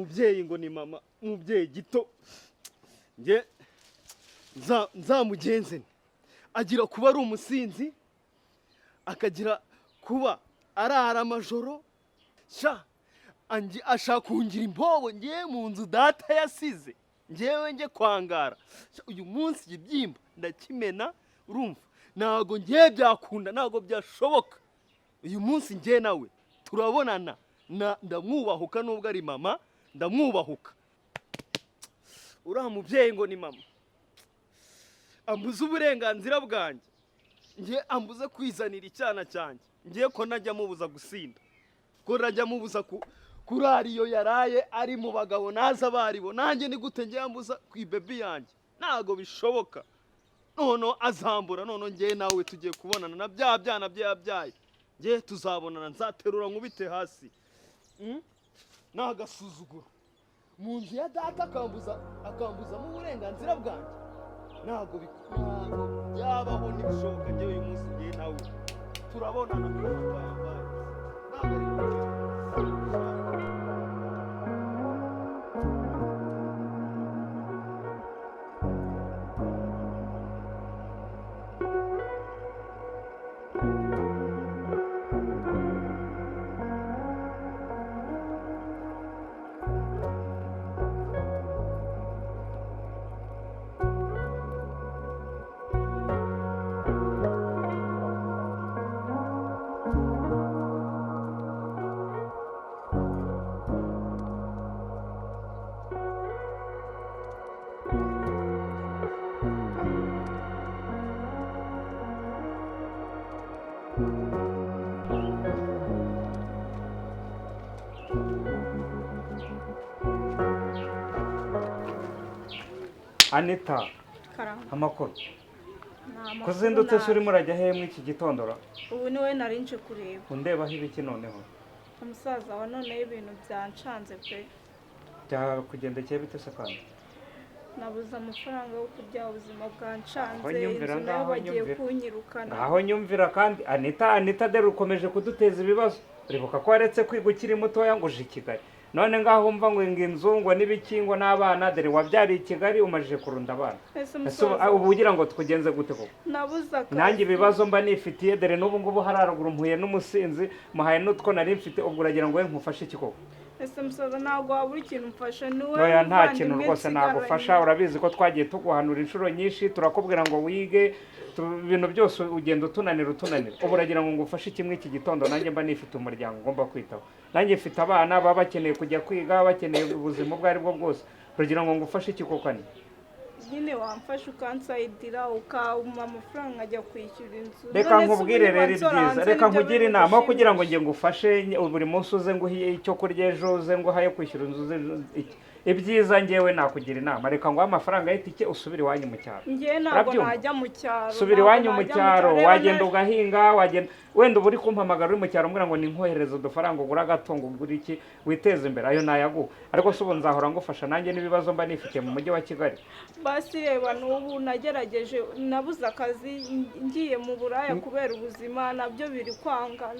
mubyeyi ngo ni mama umubyeyi gito nge nzamugenze agira kuba ari umusinzi akagira kuba arara amajoro sha ashaka kungira imbobo ngiye mu nzu data yasize ngewe nge kwangara uyu munsi igibyimba ndakimena urumva ntago ngiye byakunda ntago byashoboka uyu munsi ngiye nawe turabonana ndamwubahuka nubwo ari mama ndamwubahuka uriya mubyeyi ngo ni mama ambuza uburenganzira bwanjye ngiye ambuza kwizanira icyana cyanjye ngiye ko najya mubuza gusinda ko najya mubuza kurara iyo yaraye ari mu bagabo naza baribo nanjye ni gute ngiye ambuza ku ibebi yanjye ntago bishoboka nono azambura nono ngiye nawe tugiye kubonana na bya byana bye yabyaye ngiye tuzabonana nzaterura nkubite hasi nagasuzuguro mu nzu ya data akambuzamo uburenganzira bwanjye ntago byabaho n'ibishoboka ngewe uyu munsi ngiye nawe turabonana twayambaye ntago ari Anita amakuru kuzindutse se urimo urajya he iki gitondora ubu niwe narinje kureba undebaho ibiki noneho umusaza wa none ibintu byancanze pe byakugendekeye bite se kandi nabuze amafaranga yo kurya ubuzima bwancanze inzu nayo bagiye kunyirukana aho nyumvira kandi Anita dore ukomeje kuduteza ibibazo uribuka ko waretse kwiga ukiri mutoya ngo uje i Kigali none ngaho umva ngo inzu ngo n'ibikingwa n'abana dore wabyariye i Kigali umajije kurunda abana ubu ugira ngo tukugenze gute koko nanjye ibibazo mba nifitiye dore n'ubu ngubu hararuguru mpuye n'umusinzi muhaye n'utwo nari mfite ubwo uragira ngo we nkufashe iki koko ese musaza ntabwo wabura ikintu mfasha niwe nta kintu rwose nagufasha urabizi ko twagiye tuguhanura inshuro nyinshi turakubwira ngo wige ibintu byose ugenda utunanira ubu uragira ngo ngufashe kimwe iki gitondo nanjye mba nifite umuryango ngomba kwitaho nanjye mfite abana baba bakeneye kujya kwiga bakeneye ubuzima ubwo ari bwo bwose uragira ngo ngufashe iki koko ni nyine wamfasha ukansayidira ukampa amafaranga ajya kwishyura inzu reka nkubwire rero ibyiza reka nkugire inama aho kugira ngo nge ngufashe buri munsi uze nguhe icyo kurya ejo uze nguhaye kwishyura inzu ibyiza ngewe nakugira inama reka nguhe amafaranga y'itike usubire iwanyu mu cyaro ngewe ntabwo najya mu cyaro subira iwanyu mu cyaro wagenda ugahinga wenda uba uri kumpamagara uri mu cyaro umbwira ngo ninkohereze udufaranga ugura agatungo ugura iki witeze imbere ayo nayaguha ariko se ubu nzahora ngufasha nanjye n'ibibazo mba nifitiye mu mujyi wa Kigali basi reba n'ubu nagerageje nabuze akazi ngiye mu buraya kubera ubuzima nabyo biri kwanga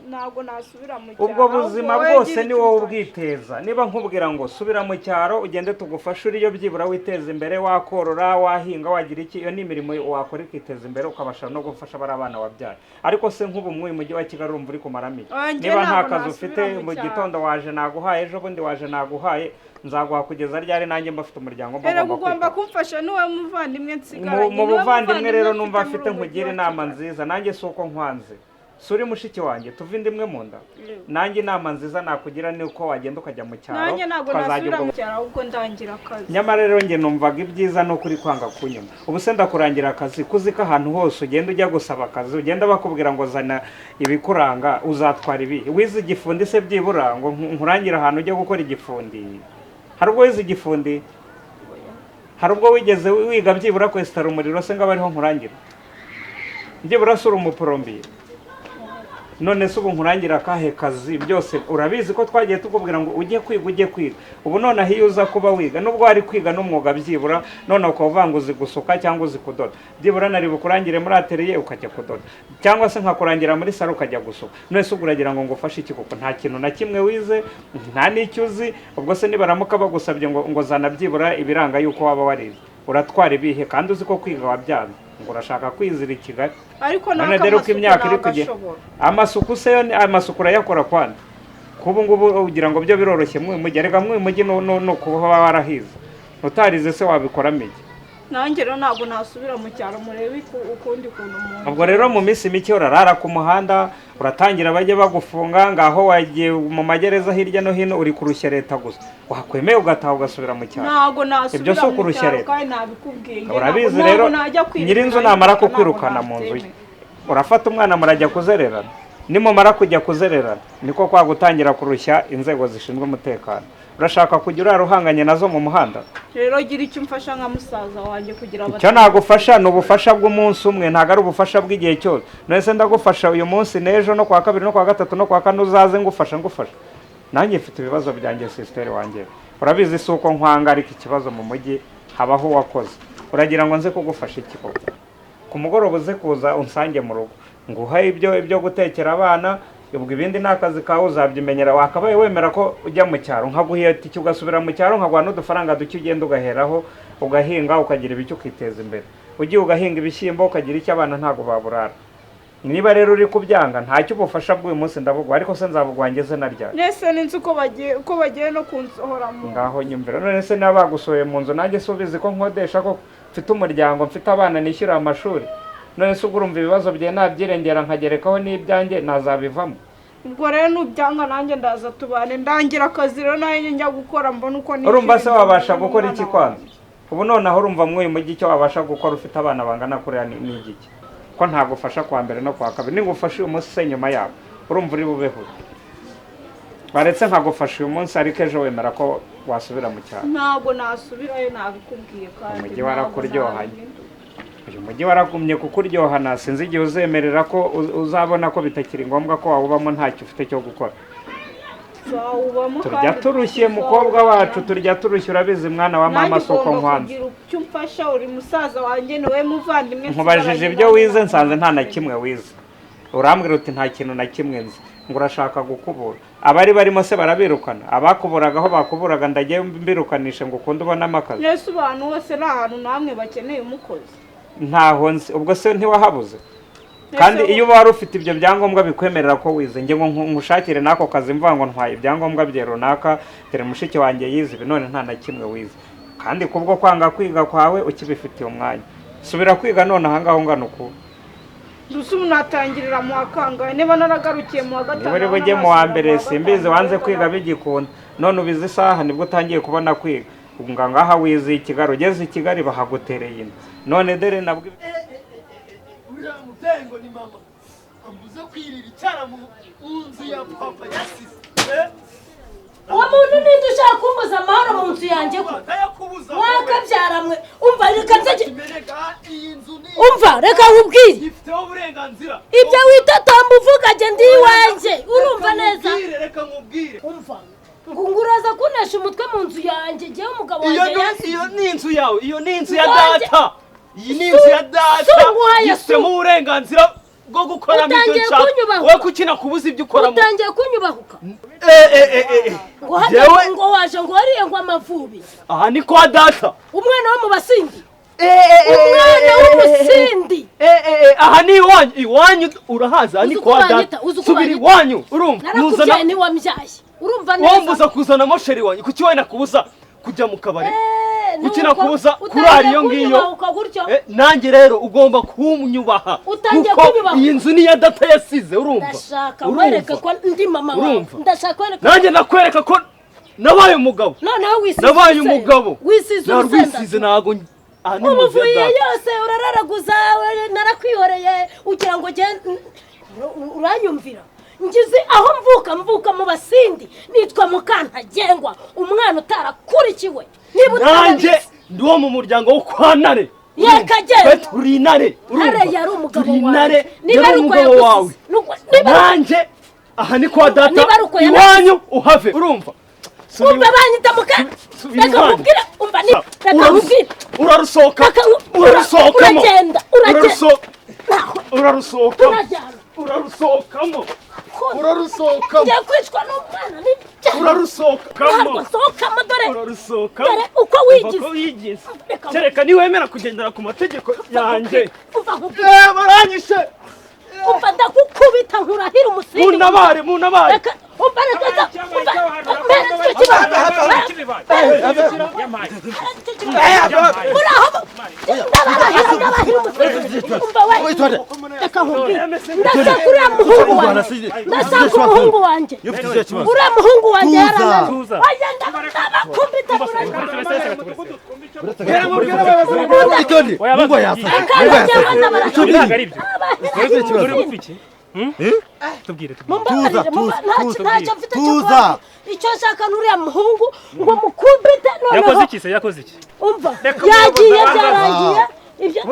ntabwo nasubira mu cyaro ubwo buzima bwose ni wowe ubwiteza niba nkubwira ngo subira mu cyaro ugende tugufashe uriyo byibura witeza imbere wakorora wahinga wagira iki iyo ni imirimo wakora ikiteza imbere ukabasha no gufasha bari abana wabyaye ariko se nk'ubu mu mujyi wa Kigali urumva uri kumaramo niba nta kazi ufite mu gitondo waje naguhaye ejo bundi waje naguhaye nzaguha kugeza ryari nanjye mbafite umuryango ugomba kumfasha niwe muvandimwe nsigaranye mu buvandimwe rero numva afite nkugira inama nziza nanjye si uko nkwanze suri mushiki wanjye tuva indimwe mu nda nanjye inama nziza nakugira ni uko wagenda ukajya mu cyaro nanjye ntabwo nasubira mu cyaro ahubwo ndangira akazi nyamara rero njye numvaga ibyiza no kuri kwanga kunyuma ubu se ndakurangira akazi kuzika ahantu hose ugenda ujya gusaba akazi ugenda bakubwira ngo zana ibikuranga uzatwara ibi wize igifundi se byibura ngo nkurangira ahantu ujya gukora igifundi hari ubwo wize igifundi hari ubwo wigeze wiga byibura kwesitara umuriro se ngo aba ariho nkurangira byibura sura umuporombiye none se ubu nkurangira akahe kazi byose urabizi ko twagiye tukubwira ngo ujye kwiga ubu noneho iyo uza kuba wiga nubwo wari kwiga n'umwuga byibura none ukaba uvuga ngo uzi gusuka cyangwa uzi kudoda byibura nari bukurangire muri atelier ukajya kudoda cyangwa se nkakurangira muri salo ukajya gusuka none se uragira ngo ngufashe iki kuko nta kintu na kimwe wize nta n'icyo uzi ubwo se nibaramuka bagusabye ngo zana byibura ibiranga yuko waba warize uratwara ibihe kandi uzi ko kwiga wabyanze ngo urashaka kwizira i Kigali ariko none dore uko imyaka iri kugenda amasuku se amasuku urayakora kwanda kubu ngubu ugira ngo byo biroroshye mujyi rega mujyi no kuba warahize utarize se wabikoramo iki nanjye rero ntabwo nasubira mu cyaro murebe ukundi kuntu umuntu ubwo rero mu minsi mike urarara ku muhanda uratangira bajye bagufunga ngaho wagiye mu magereza hirya no hino uri kurushya leta gusa wakwemeye ugataha ugasubira mu cyaro ntabwo nasubira ibyo si ukurushya leta kandi nabikubwiye urabizi rero nyirinzu namara kukwirukana mu nzu ye urafata umwana murajya kuzererana nimumara kujya kuzererana niko kwa gutangira kurushya inzego zishinzwe umutekano urashaka kujya uraruhanganye nazo mu muhanda rero gira icyo umfasha nka musaza wanjye kugira icyo nagufasha ni ubufasha bw'umunsi umwe ntabwo ari ubufasha bw'igihe cyose none ndagufasha uyu munsi n'ejo no kwa kabiri no kwa gatatu no kwa kane uzaze ngufasha nanjye mfite ibibazo byanjye sisiteri wanjye urabizi si uko nkwanga ariko ikibazo mu mujyi habaho uwakoze uragira ngo nze kugufasha iki koko ku mugoroba uze kuza unsange mu rugo nguhe ibyo gutekera abana ubwo ibindi ni akazi kawe uzabyimenyera wakabaye wemera ko ujya mu cyaro nkaguhiye itike ugasubira mu cyaro nkaguha n'udufaranga duke ugenda ugaheraho ugahinga ukagira ibicyo ukiteza imbere ugiye ugahinga ibishyimbo ukagira icyo abana ntabwo baburara niba rero uri kubyanga ntacyo ubufasha bw'uyu munsi ndabugwa ariko se nzabugwa ngeze na ryari nese ninzi uko bagiye no kunsohora mu ngaho nyumvira none se niba bagusohoye mu nzu nanjye se ubizi ko nkodesha ko mfite umuryango mfite abana nishyura amashuri none se ubwo urumva ibibazo bye nabyirengera nkagerekaho n'ibyanjye nazabivamo ubwo rero nubyanga nanjye ndaza tubane ndangira akazi rero nanjye njya gukora mbona uko nishyura urumva se wabasha gukora iki kwanza ubu noneho urumva mwuyu mujyi icyo wabasha gukora ufite abana bangana kuriya ni igiki ko ntagufasha kwa mbere no kwa kabiri ningufasha uyu munsi se nyuma yabo urumva uri bubeho baretse nkagufasha uyu munsi ariko ejo wemera ko wasubira mu cyaro ntabwo nasubirayo nabikubwiye kandi umujyi warakuryohanye uyu mujyi waragumye kukuryohana sinzi igihe uzemerera ko uzabona ko bitakiri ngombwa ko wawubamo ntacyo ufite cyo gukora turya turushye mukobwa wacu turya turushye urabizi mwana wa mama soko nkwanze icyo umfasha uri musaza wanjye niwe muvandimwe nkubajije ibyo wize nsanze nta na kimwe wize urambwira uti nta kintu na kimwe nzi ngo urashaka gukubura abari barimo se barabirukana abakuburaga aho bakuburaga ndagiye mbirukanishe ngo ukunde ubonamo akazi mbese abantu bose ni ahantu namwe bakeneye umukozi ntaho nzi ubwo se ntiwahabuze kandi iyo uba wari ufite ibyo byangombwa bikwemerera ko wize njye ngo nkushakire n'ako kazi mvuga ngo ntwaye ibyangombwa bye runaka dore mushiki wanjye yize ibi none nta na kimwe wize kandi kubwo kwanga kwiga kwawe ukibifitiye umwanya subira kwiga none ahangaho ungana uku dusa ubu natangirira mu wa kangahe niba naragarukiye mu wa gatanu niba uri bujye mu wa mbere simbizi wanze kwiga bigikunda none ubizi isaha nibwo utangiye kubona kwiga ngaha wize i Kigali ugeze i Kigali bahagutereye inda none dore nabwo uriya mubyeyi ngo ni mama ambuze kwirira icyara mu nzu ya papa yasize uwo muntu ninde ushaka kumbuza amahoro mu nzu yanjye ko mwakabyaramwe umva reka nzajye umva reka nkubwire ifiteho uburenganzira ibyo wita tamba uvuga jye ndi iwanjye urumva neza reka nkubwire umva ngo uraza kunesha umutwe mu nzu yanjye jyewe umugabo wanjye yasize iyo ni inzu yawe iyo ni inzu ya data iyi ni inzu ya data ifitemo uburenganzira bwo gukoramo ibyo nshaka wowe kukina kubuza ibyo ukoramo utangiye kunyubahuka ngo waje ngo wariye ngo amavubi aha ni kwa data umwana wo mu basindi umwana w'umusindi aha ni iwanyu urahaza aha ni kwa data subira iwanyu urumva narakubyaye niwambyaye urumva neza wambuza kuzanamo sheri wanyu kuki wowe nakubuza kujya mu kabari ukina kubuza kurara iyo ngiyo nanjye rero ugomba kunyubaha kuko iyi nzu ni iya data yasize urumva ndashaka wereka ko ndi mama wawe ndashaka wereka nanjye nakwereka ko nabaye umugabo nabaye umugabo narwisize ntago umuvuye yose urararaguza narakwihoreye ugira ngo uranyumvira ngize aho mvuka mu basindi nitwa Mukantagengwa umwana utarakurikiwe nanjye ndi wo mu muryango wo kwa Ntare yakagenda turi Ntare Ntare yari umugabo wawe niba ari umugabo wawe nanjye aha ni kwa data iwanyu uhave urumva umva banyita muka reka nkubwire umva ni reka nkubwire urarusohokamo uragenda urarusohokamo ngiye kwicwa n'umwana urarusohokamo dore uko wigize kereka niwemera kugendera ku mategeko yanjye baranyishe umva ndagukubita nkurahira umusingi munabare umva reka ndashaka uriya muhungu wanjye uriya muhungu wanjye yarananiye ndabakubita tuza icyo nshaka n'uriya muhungu ngo mukubite noneho yakoze iki umva yagiye byarangiye ibyo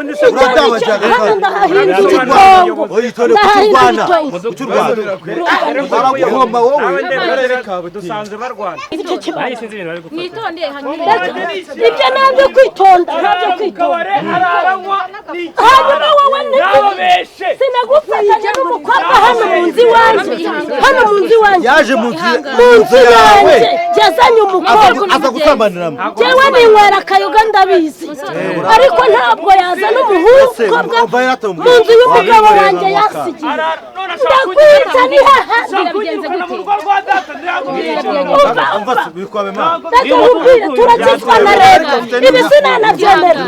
nabyo kwitonda hanyuma wowe sinagufatanya n'umukobwa hano mu nzu iwanjye yaje mu nzu yawe yazanye umukobwa aza gusambaniramo jewe ninywera akayoga ndabizi ariko ntabwo yazana umuhungu mu nzu y'umugabo wanjye yasigiye ndakwita ni hahandi turakizwa na leta ibi sinanabyemera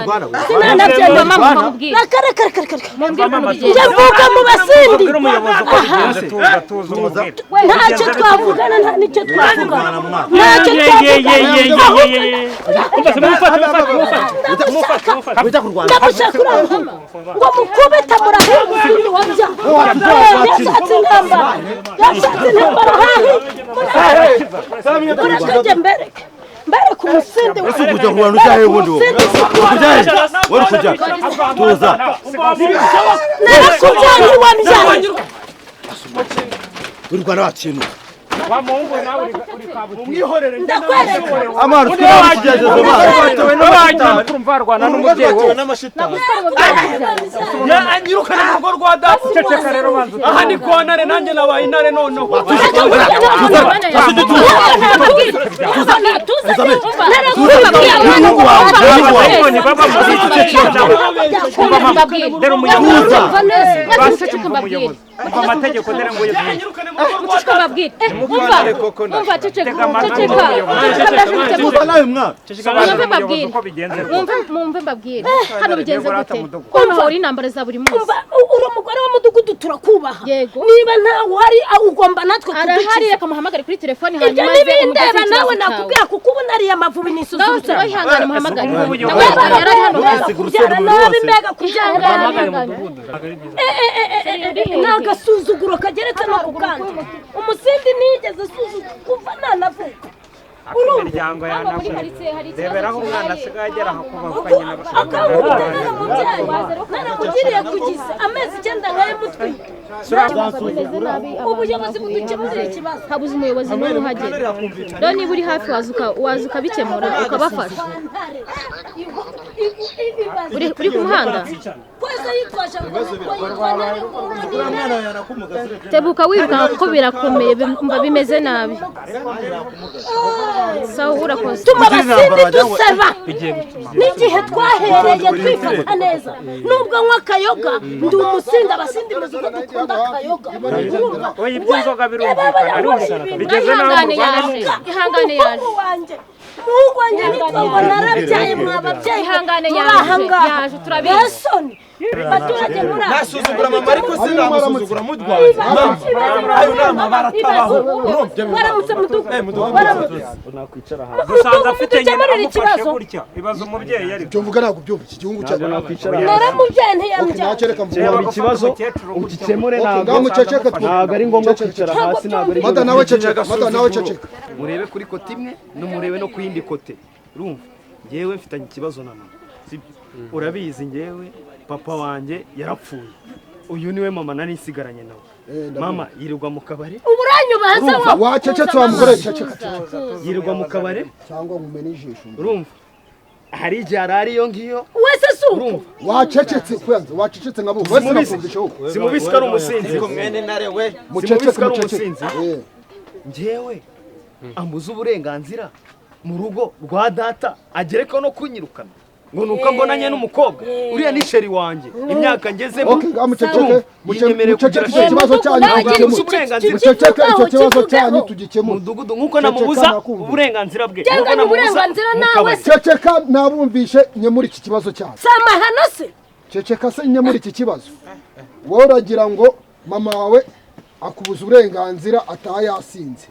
njye mvuga mu basindi ntacyo twavugana nicyo twavugana ndamushaka uramuhama ngo mukubita murahera yashatse intambara murakajya mbere ku musinde kujya ku bantu cyahe ubundi wari kujya tuza narakujyanye wabyaye uri Rwanda wakintu wa muhungu nawe uri umwihorere amara twarakigejeje bana kumva Rwanda n'umubyeyi wowe anyirukana mu rugo rwa data ceceka rero banzu aha ni konare nanjye nabaye intare noneho amategeko dore ngo anyirukane mu rugo rwa data umva ceceka mumve mbabwire hano bigenze gute ko uri intambara za buri munsi uri umugore w'umudugudu turakubaha yego niba ntawe uhari ugomba natwe arahari reka muhamagare kuri telefoni hanyuma ibyo n'ibindeba nawe nakubwira kuko ubu nariye amavubi n'isuzumutse ngaho ihangane muhamagare yarari hano kubyara nabi mbega kubyara ni agasuzuguro kageretse no ku kandi umusindi nigeze asuzugura kuva nanavuka imiryango reberaho umwana asigaye agera aho kubakanye naramugiriye kugize amezi 9 nkaye mutwite ubuyobozi budukemurira ikibazo habuze umuyobozi n'umwe uhagera rero niba uri hafi waza ukabikemura ukabafasha uri ku muhanda tebuka wirukanka kuko birakomeye bimeze nabi sawa urakoze tuma abasindi duseba n'igihe twahereye twifata neza nubwo nywa akayoga ndi umusinzi abasindi muzi ko dukunda akayoga oya iby'inzoga birumvikana bigeze naho ihangane yaje muhungu wanjye nitwa ngo narabyaye mwababyeyi ihangane yaje turabizi abaturage muri nasuzugura mama ariko sinamusuzugura mudwaza ayo nama baratabaho waramutse mudugudu nakwicara hasi dusanze afite nyina amufashe gutya ibaza umubyeyi ari cyo mvuga ntabwo byumva iki gihugu cyacu naramubyaye ntiyambyara ikibazo ukikemure ntabwo ari ngombwa kwicara hasi ntabwo ari mada nawe ceceka murebe kuri kote imwe n'umurebe no ku yindi kote urumva ngewe mfitanye ikibazo na mama sibyo urabizi ngewe papa wanjye yarapfuye uyu niwe mama nari nsigaranye nawe mama yirirwa mu kabari uburanyubaza wa wacecetse wa mugore ceceka yirirwa mu kabari cyangwa ngumene ijisho urumva hari igihe arari iyo ngiyo wese suko wacecetse kwanza wacecetse ngabo wese nakumvisha huko simubisi ko ari umusinzi mwene nare we mucecetse njyewe ambuza uburenganzira mu rugo rwa data agereka no kunyirukana ngo nuko mbonanye n'umukobwa uriya ni sheri wanjye imyaka ngezemo okay muceceke muceceke ikibazo cyanyu muceceke icyo kibazo cyanyu tugikemura mudugudu nkuko namubuza uburenganzira bwe cyangwa uburenganzira nawe ceceka nabumvishe nye muri iki kibazo cyanyu samahano se ceceka se nye muri iki kibazo wowe uragira ngo mama wawe akubuza uburenganzira atayasinze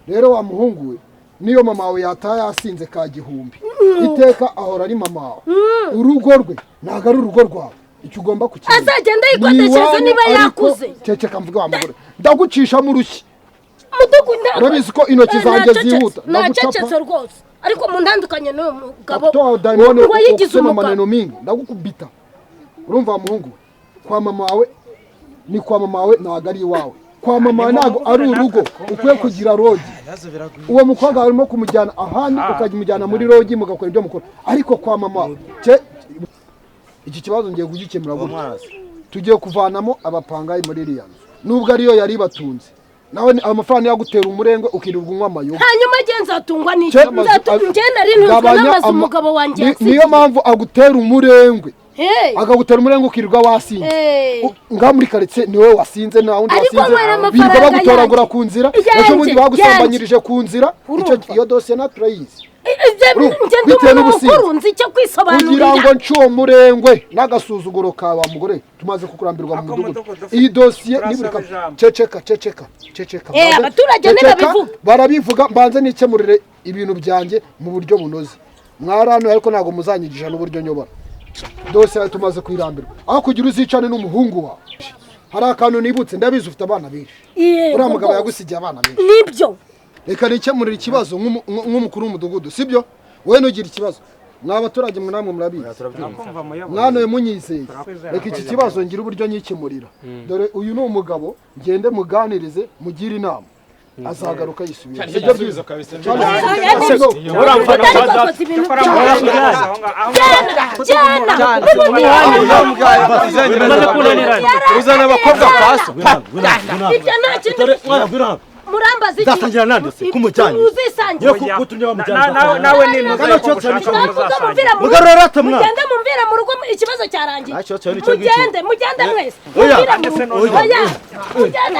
rero wa muhungu we niyo mama wawe yataye asinze ka gihumbi iteka ahora ari mama wawe urugo rwe ntago ari urugo rwawe icyo ugomba kukimenya azagenda yikodeshereza niba yakuze ceceka mvuga wa mugore ndagucisha mu rushyi mudukunda urabizi ko intoki zanjye zihuta nacecetse rwose ariko mu ntandukanye n'uwo mugabo kutoa daimone wayigize umugabo maneno mingi ndagukubita urumva wa muhungu kwa mama wawe ni kwa mama wawe ntago ari iwawe kwa mama ntago ari urugo ukwiye kugira rogi uwo mukobwa arimo kumujyana ahandi ukajya muri rogi mugakora ibyo mukora ariko kwa mama iki kibazo ngiye kugikemura gutya tugiye kuvanamo abapangayi muri iriya nzu nubwo ariyo yari batunze nawe amafaranga yagutera umurengwe ukirirwa unywa amayoga hanyuma nzatungwa n'iki ngenda rinuzwa n'amazi umugabo wanjye niyo mpamvu agutera umurengwe akagutera umurengwe ukirirwa wasinze ngaha muri karitsiye ni wowe wasinze nta wundi wasinze birirwa bagutoragura ku nzira ejo bundi bagusambanyirije ku nzira iyo dosiye naturayizi bitewe n'ubukuru nzi icyo kwisobanurira kugira ngo ncuwo murengwe n'agasuzuguro ka wa mugore tumaze kukurambirwa mu mudugudu iyi dosiye nibura ceceka abaturage ntibabivuga barabivuga mbanze nikemurire ibintu byanjye mu buryo bunoze mwarano ariko ntabwo muzanyigisha n'uburyo nyobora dosiye tumaze kwirambirwa aho kugira uzicane n'umuhungu wawe hari akantu nibutse ndabizi ufite abana benshi uriya mugabo yagusigiye abana benshi nibyo reka nikemurire ikibazo nk'umukuru w'umudugudu sibyo wowe nugira ikibazo mwa baturage mwe namwe murabizi mwana we munyizeye reka iki kibazo ngira uburyo nyikemurira dore uyu ni umugabo ngende muganirize mugire inama azagaruka yisubira sibyo byiza uzana abakobwa kwaso murambaza iki zasangira nande se kumujyanye uzisangira kutumye bamujyana nawe ni ntuza ko mugarura tamwa mugende mumvira mu rugo ikibazo cyarangiye mugende mwese oya mugende